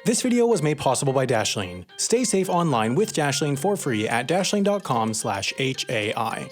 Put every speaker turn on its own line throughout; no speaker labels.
This video was made possible by Dashlane. Stay safe online with Dashlane for free at dashlane.com/HAI.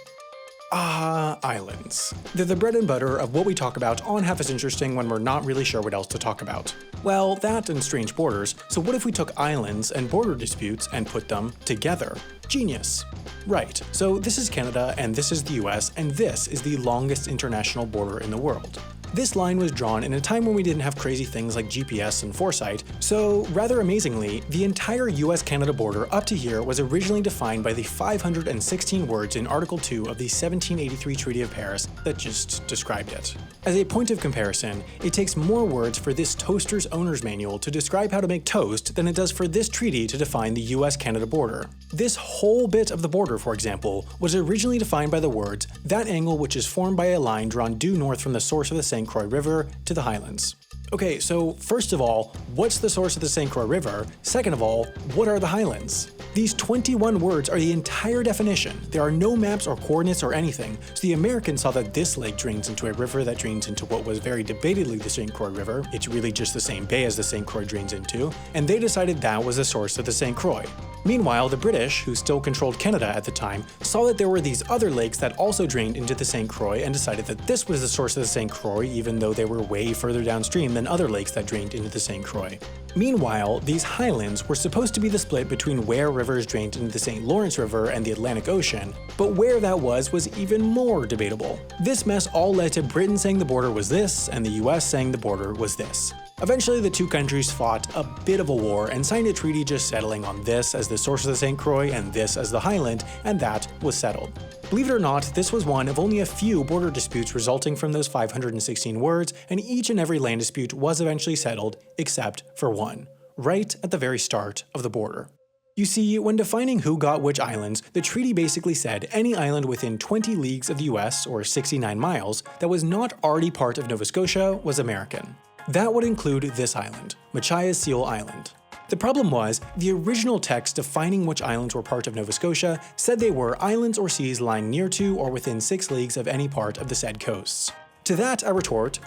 Islands. They're the bread and butter of what we talk about on Half as Interesting when we're not really sure what else to talk about. Well, that and strange borders, so what if we took islands and border disputes and put them together? Genius. Right, so this is Canada and this is the US and this is the longest international border in the world. This line was drawn in a time when we didn't have crazy things like GPS and foresight, so rather amazingly, the entire US-Canada border up to here was originally defined by the 516 words in Article 2 of the 1783 Treaty of Paris that just described it. As a point of comparison, it takes more words for this toaster's owner's manual to describe how to make toast than it does for this treaty to define the US-Canada border. This whole bit of the border, for example, was originally defined by the words, "that angle which is formed by a line drawn due north from the source of the St. Croix River to the Highlands." Okay, so first of all, what's the source of the St. Croix River? Second of all, what are the Highlands? These 21 words are the entire definition. There are no maps or coordinates or anything, so the Americans saw that this lake drains into a river that drains into what was very debatedly the St. Croix River. It's really just the same bay as the St. Croix drains into, and they decided that was the source of the St. Croix. Meanwhile, the British, who still controlled Canada at the time, saw that there were these other lakes that also drained into the St. Croix and decided that this was the source of the St. Croix even though they were way further downstream than other lakes that drained into the St. Croix. Meanwhile, these highlands were supposed to be the split between where rivers drained into the St. Lawrence River and the Atlantic Ocean, but where that was even more debatable. This mess all led to Britain saying the border was this, and the US saying the border was this. Eventually, the two countries fought a bit of a war and signed a treaty just settling on this as the source of the St. Croix and this as the Highland, and that was settled. Believe it or not, this was one of only a few border disputes resulting from those 516 words, and each and every land dispute was eventually settled, except for one, right at the very start of the border. You see, when defining who got which islands, the treaty basically said any island within 20 leagues of the US, or 69 miles, that was not already part of Nova Scotia was American. That would include this island, Machias Seal Island. The problem was, the original text defining which islands were part of Nova Scotia said they were islands or seas lying near to or within 6 leagues of any part of the said coasts. To that I retort,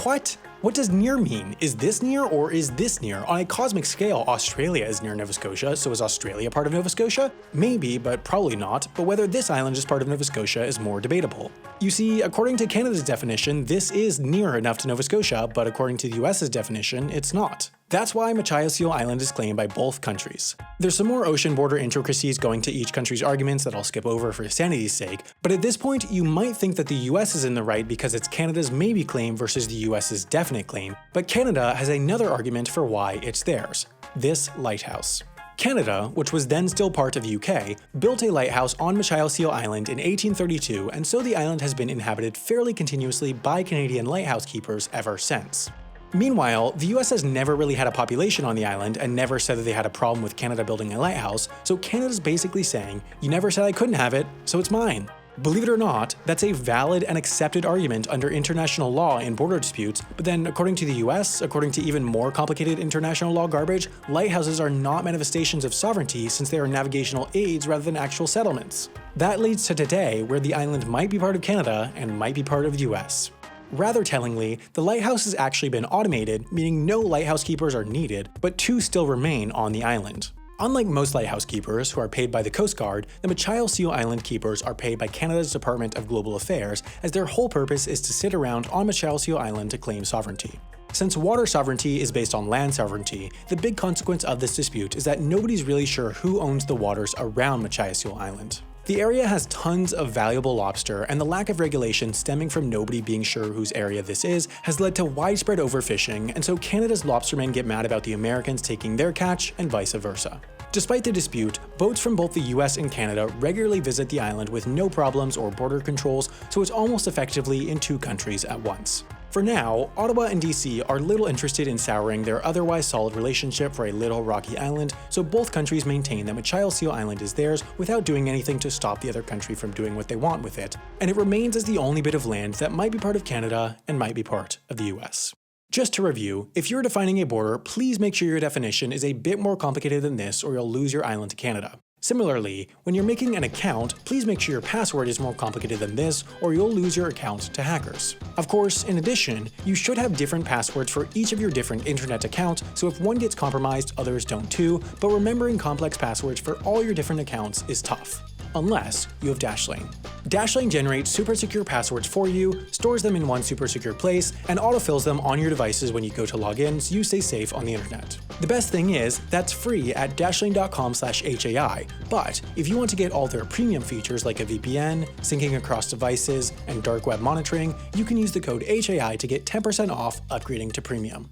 what? What does near mean? Is this near or is this near? On a cosmic scale, Australia is near Nova Scotia, so is Australia part of Nova Scotia? Maybe, but probably not, but whether this island is part of Nova Scotia is more debatable. You see, according to Canada's definition, this is near enough to Nova Scotia, but according to the US's definition, it's not. That's why Machias Seal Island is claimed by both countries. There's some more ocean border intricacies going to each country's arguments that I'll skip over for sanity's sake, but at this point you might think that the US is in the right because it's Canada's maybe claim versus the US's definite claim, but Canada has another argument for why it's theirs. This lighthouse. Canada, which was then still part of the UK, built a lighthouse on Machias Seal Island in 1832, and so the island has been inhabited fairly continuously by Canadian lighthouse keepers ever since. Meanwhile, the US has never really had a population on the island and never said that they had a problem with Canada building a lighthouse, so Canada's basically saying, you never said I couldn't have it, so it's mine. Believe it or not, that's a valid and accepted argument under international law in border disputes, but then according to the US, according to even more complicated international law garbage, lighthouses are not manifestations of sovereignty since they are navigational aids rather than actual settlements. That leads to today, where the island might be part of Canada and might be part of the US. Rather tellingly, the lighthouse has actually been automated, meaning no lighthouse keepers are needed, but 2 still remain on the island. Unlike most lighthouse keepers, who are paid by the Coast Guard, the Machias Seal Island keepers are paid by Canada's Department of Global Affairs, as their whole purpose is to sit around on Machias Seal Island to claim sovereignty. Since water sovereignty is based on land sovereignty, the big consequence of this dispute is that nobody's really sure who owns the waters around Machias Seal Island. The area has tons of valuable lobster, and the lack of regulation stemming from nobody being sure whose area this is has led to widespread overfishing, and so Canada's lobstermen get mad about the Americans taking their catch and vice versa. Despite the dispute, boats from both the US and Canada regularly visit the island with no problems or border controls, so it's almost effectively in 2 countries at once. For now, Ottawa and DC are little interested in souring their otherwise solid relationship for a little rocky island, so both countries maintain that Machias Seal Island is theirs without doing anything to stop the other country from doing what they want with it, and it remains as the only bit of land that might be part of Canada and might be part of the US. Just to review, if you're defining a border, please make sure your definition is a bit more complicated than this or you'll lose your island to Canada. Similarly, when you're making an account, please make sure your password is more complicated than this, or you'll lose your account to hackers. Of course, in addition, you should have different passwords for each of your different internet accounts, so if one gets compromised, others don't too, but remembering complex passwords for all your different accounts is tough. Unless you have Dashlane. Dashlane generates super secure passwords for you, stores them in one super secure place, and autofills them on your devices when you go to log in so you stay safe on the internet. The best thing is, that's free at dashlane.com/HAI, but if you want to get all their premium features like a VPN, syncing across devices, and dark web monitoring, you can use the code HAI to get 10% off upgrading to premium.